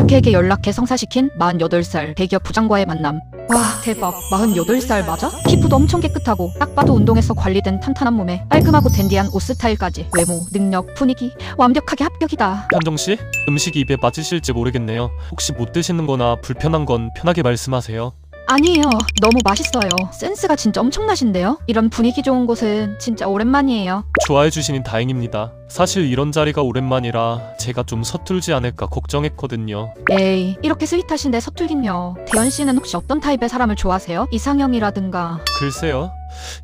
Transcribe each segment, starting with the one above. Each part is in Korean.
자켓에게 연락해 성사시킨 48살 대기업 부장과의 만남. 와 대박, 48살 맞아? 피부도 엄청 깨끗하고 딱 봐도 운동해서 관리된 탄탄한 몸에 깔끔하고 댄디한 옷 스타일까지 외모, 능력, 분위기 완벽하게 합격이다. 현정씨? 음식이 입에 맞으실지 모르겠네요. 혹시 못 드시는 거나 불편한 건 편하게 말씀하세요. 아니에요, 너무 맛있어요. 센스가 진짜 엄청나신데요? 이런 분위기 좋은 곳은 진짜 오랜만이에요. 좋아해 주시니 다행입니다. 사실 이런 자리가 오랜만이라 제가 좀 서툴지 않을까 걱정했거든요. 에이, 이렇게 스윗하신데 서툴긴요. 대현씨는 혹시 어떤 타입의 사람을 좋아하세요? 이상형이라든가. 글쎄요.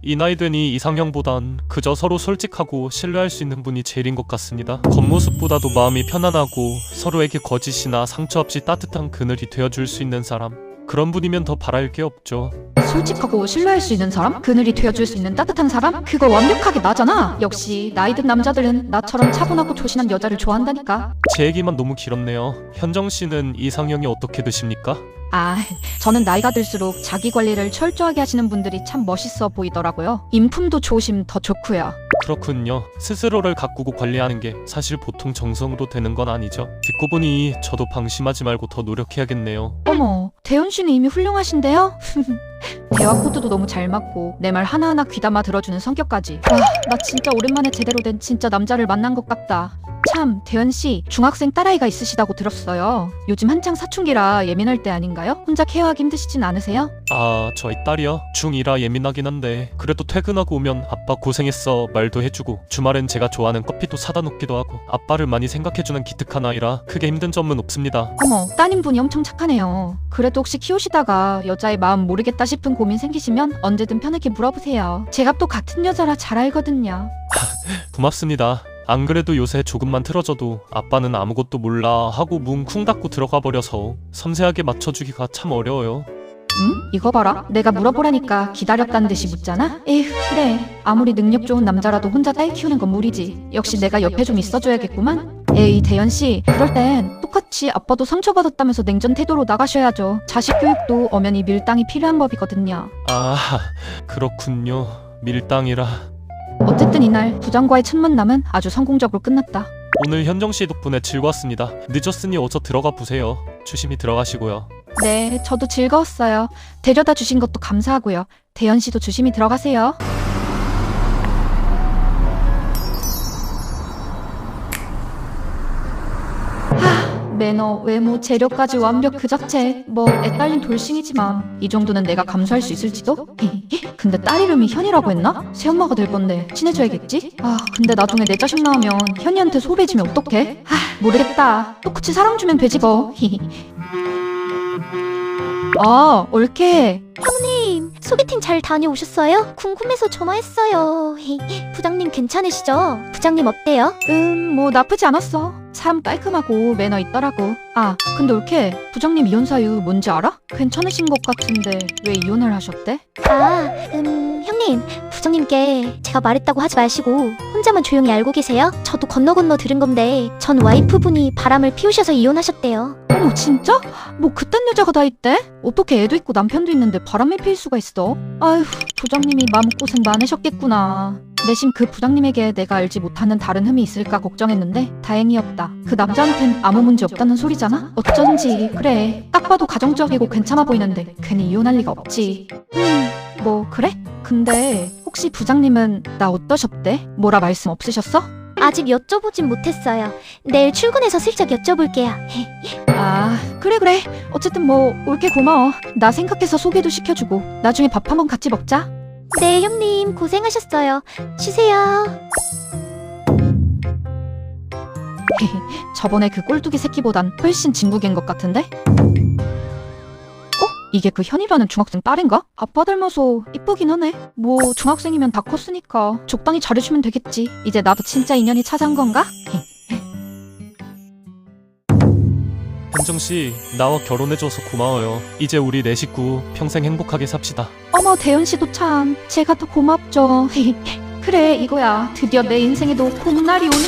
이 나이 되니 이상형보단 그저 서로 솔직하고 신뢰할 수 있는 분이 제일인 것 같습니다. 겉모습보다도 마음이 편안하고 서로에게 거짓이나 상처 없이 따뜻한 그늘이 되어줄 수 있는 사람, 그런 분이면 더 바랄 게 없죠. 솔직하고 신뢰할 수 있는 사람? 그늘이 되어줄 수 있는 따뜻한 사람? 그거 완벽하게 나잖아. 역시 나이 든 남자들은 나처럼 차분하고 조신한 여자를 좋아한다니까. 제 얘기만 너무 길었네요. 현정씨는 이상형이 어떻게 되십니까? 저는 나이가 들수록 자기 관리를 철저하게 하시는 분들이 참 멋있어 보이더라고요. 인품도 좋으시면 더 좋고요. 그렇군요. 스스로를 가꾸고 관리하는 게 사실 보통 정성으로 되는 건 아니죠. 듣고 보니 저도 방심하지 말고 더 노력해야겠네요. 어머, 대현씨는 이미 훌륭하신데요? 대화 코드도 너무 잘 맞고 내 말 하나하나 귀담아 들어주는 성격까지. 와, 나 진짜 오랜만에 제대로 된 진짜 남자를 만난 것 같다. 참, 대현씨 중학생 딸아이가 있으시다고 들었어요. 요즘 한창 사춘기라 예민할 때 아닌가요? 혼자 케어하기 힘드시진 않으세요? 저희 딸이요? 중2라 예민하긴 한데 그래도 퇴근하고 오면 아빠 고생했어 말도 해주고 주말엔 제가 좋아하는 커피도 사다 놓기도 하고 아빠를 많이 생각해주는 기특한 아이라 크게 힘든 점은 없습니다. 어머, 따님분이 엄청 착하네요. 그래도 혹시 키우시다가 여자의 마음 모르겠다 싶은 고민 생기시면 언제든 편하게 물어보세요. 제가 또 같은 여자라 잘 알거든요. 고맙습니다. 안 그래도 요새 조금만 틀어져도 아빠는 아무것도 몰라 하고 뭉쿵 닫고 들어가 버려서 섬세하게 맞춰주기가 참 어려워요. 응? 이거 봐라. 내가 물어보라니까 기다렸다는 듯이 묻잖아? 에휴, 그래. 아무리 능력 좋은 남자라도 혼자 딸 키우는 건 무리지. 역시 내가 옆에 좀 있어줘야겠구만. 에이, 대현씨, 그럴 땐 똑같이 아빠도 상처받았다면서 냉전 태도로 나가셔야죠. 자식 교육도 엄연히 밀당이 필요한 법이거든요. 그렇군요. 밀당이라. 어쨌든 이날 부장과의 첫 만남은 아주 성공적으로 끝났다. 오늘 현정씨 덕분에 즐거웠습니다. 늦었으니 어서 들어가 보세요. 조심히 들어가시고요. 네, 저도 즐거웠어요. 데려다 주신 것도 감사하고요. 대현씨도 조심히 들어가세요. 매너, 외모, 재료까지 완벽 그 자체. 뭐 애딸린 돌싱이지만 이 정도는 내가 감수할 수 있을지도? 근데 딸 이름이 현이라고 했나? 새엄마가 될 건데 친해져야겠지? 근데 나중에 내 자식 낳으면 현이한테 소배지면 어떡해? 모르겠다. 똑같이 사랑 주면 되지 뭐. 옳게. 형님, 소개팅 잘 다녀오셨어요? 궁금해서 전화했어요. 부장님 괜찮으시죠? 부장님 어때요? 뭐 나쁘지 않았어. 사람 깔끔하고 매너 있더라고. 근데 올케, 부장님 이혼 사유 뭔지 알아? 괜찮으신 것 같은데 왜 이혼을 하셨대? 형님, 부장님께 제가 말했다고 하지 마시고 혼자만 조용히 알고 계세요? 저도 건너 들은 건데 전 와이프분이 바람을 피우셔서 이혼하셨대요. 어머, 진짜? 뭐 그딴 여자가 다 있대? 어떻게 애도 있고 남편도 있는데 바람을 피울 수가 있어? 아휴, 부장님이 마음고생 많으셨겠구나. 내심 그 부장님에게 내가 알지 못하는 다른 흠이 있을까 걱정했는데 다행이었다. 그 남자한텐 아무 문제 없다는 소리잖아? 어쩐지 그래. 딱 봐도 가정적이고 괜찮아 보이는데 괜히 이혼할 리가 없지. 뭐 그래? 근데 혹시 부장님은 나 어떠셨대? 뭐라 말씀 없으셨어? 아직 여쭤보진 못했어요. 내일 출근해서 슬쩍 여쭤볼게요. 그래. 어쨌든 뭐 올게 고마워. 나 생각해서 소개도 시켜주고 나중에 밥 한번 같이 먹자. 네, 형님 고생하셨어요. 쉬세요. 저번에 그 꼴뚜기 새끼보단 훨씬 진국인 것 같은데? 이게 그 현이라는 중학생 딸인가? 아빠 닮아서 이쁘긴 하네. 뭐 중학생이면 다 컸으니까 적당히 잘해주면 되겠지. 이제 나도 진짜 인연이 찾아온 건가? 현정씨, 나와 결혼해줘서 고마워요. 이제 우리 네 식구 평생 행복하게 삽시다. 어머, 대현씨도 참 제가 더 고맙죠. 그래, 이거야. 드디어 내 인생에도 봄날이 오는.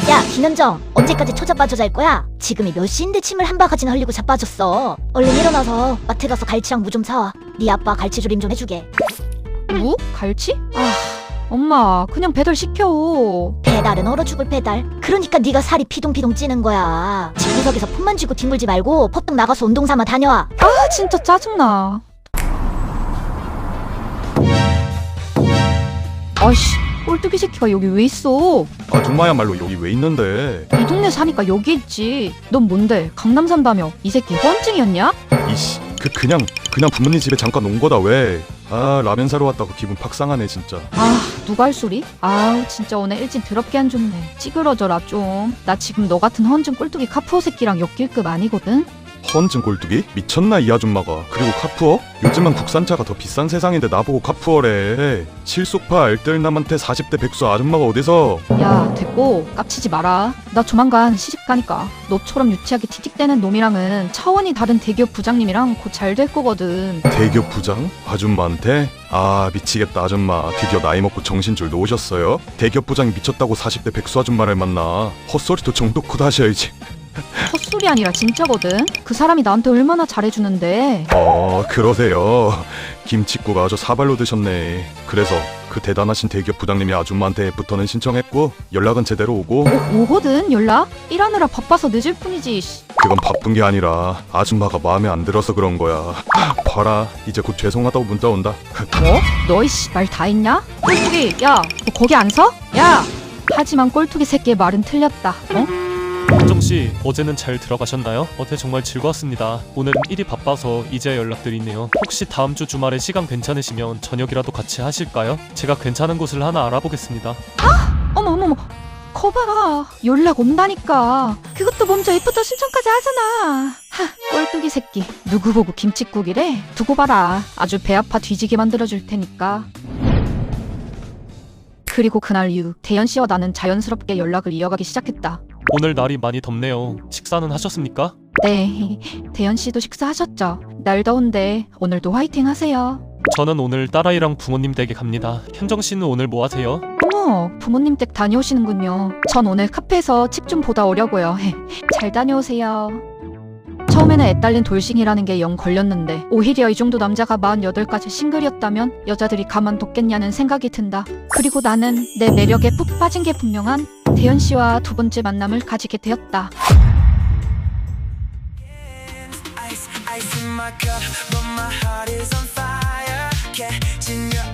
야, 김현정, 언제까지 초자빠져 잘 거야? 지금이 몇 시인데 침을 한 바가지나 흘리고 자빠졌어. 얼른 일어나서 마트 가서 갈치랑 무 좀 사와. 네 아빠 갈치조림 좀 해주게. 무? 갈치? 엄마, 그냥 배달 시켜. 배달은 얼어 죽을 배달. 그러니까 네가 살이 피동피동 찌는 거야. 집구석에서 폰만 땀만 쥐고 뒹굴지 말고 퍼뜩 나가서 운동 삼아 다녀와. 아 진짜 짜증나. 아이씨, 꼴뚜기 새끼가 여기 왜 있어? 아줌마야말로 여기 왜 있는데? 이 동네 사니까 여기 있지. 넌 뭔데? 강남 산다며? 이 새끼 허언증이었냐? 이씨, 그냥 부모님 집에 잠깐 온 거다 왜? 아, 라면 사러 왔다고 기분 팍 상하네 진짜. 아, 누가 할 소리? 아우, 진짜 오늘 일진 더럽게 안 좋네. 찌그러져라 좀. 나 지금 너 같은 허언증 꼴뚜기 카푸어 새끼랑 엮일급 아니거든? 허언증 꼴뚜기? 미쳤나 이 아줌마가. 그리고 카푸어? 요즘은 국산차가 더 비싼 세상인데 나보고 카푸어래. 실속파 알뜰남한테 40대 백수 아줌마가 어디서? 야, 됐고 깝치지 마라. 나 조만간 시집 가니까 너처럼 유치하게 틱틱대는 놈이랑은 차원이 다른 대기업 부장님이랑 곧 잘 될 거거든. 대기업 부장? 아줌마한테? 아, 미치겠다 아줌마. 드디어 나이 먹고 정신줄 놓으셨어요? 대기업 부장이 미쳤다고 40대 백수 아줌마를 만나. 헛소리도 좀 놓고 하셔야지. 헛소리 아니라 진짜거든. 그 사람이 나한테 얼마나 잘해주는데. 그러세요. 김치국 아주 사발로 드셨네. 그래서 그 대단하신 대기업 부장님이 아줌마한테 애프터는 신청했고 연락은 제대로 오고. 오거든 연락? 일하느라 바빠서 늦을 뿐이지. 씨. 그건 바쁜 게 아니라 아줌마가 마음에 안 들어서 그런 거야. 봐라, 이제 곧 죄송하다고 문자 온다. 뭐? 너 이씨 말 다 했냐? 꼴뚜기, 야, 너 거기 안 서? 야! 하지만 꼴뚜기 새끼의 말은 틀렸다. 어? 현정씨, 어제는 잘 들어가셨나요? 어제 정말 즐거웠습니다. 오늘은 일이 바빠서 이제 연락드리네요. 혹시 다음 주 주말에 시간 괜찮으시면 저녁이라도 같이 하실까요? 제가 괜찮은 곳을 하나 알아보겠습니다. 어머. 거봐. 연락 온다니까. 그것도 먼저 애프터 신청까지 하잖아. 꼴뚜기 새끼. 누구 보고 김칫국이래? 두고 봐라. 아주 배 아파 뒤지게 만들어줄 테니까. 그리고 그날 이후 대현 씨와 나는 자연스럽게 연락을 이어가기 시작했다. 오늘 날이 많이 덥네요. 식사는 하셨습니까? 네, 대현 씨도 식사하셨죠? 날 더운데 오늘도 화이팅 하세요. 저는 오늘 딸아이랑 부모님 댁에 갑니다. 현정씨는 오늘 뭐 하세요? 어머, 부모님 댁 다녀오시는군요. 전 오늘 카페에서 책 좀 보다 오려고요. 잘 다녀오세요. 처음에는 애딸린 돌싱이라는 게 영 걸렸는데 오히려 이 정도 남자가 48까지 싱글이었다면 여자들이 가만뒀겠냐는 생각이 든다. 그리고 나는 내 매력에 푹 빠진 게 분명한 대현 씨와 두 번째 만남을 가지게 되었다. Ice in my cup, but my heart is on fire. Catching your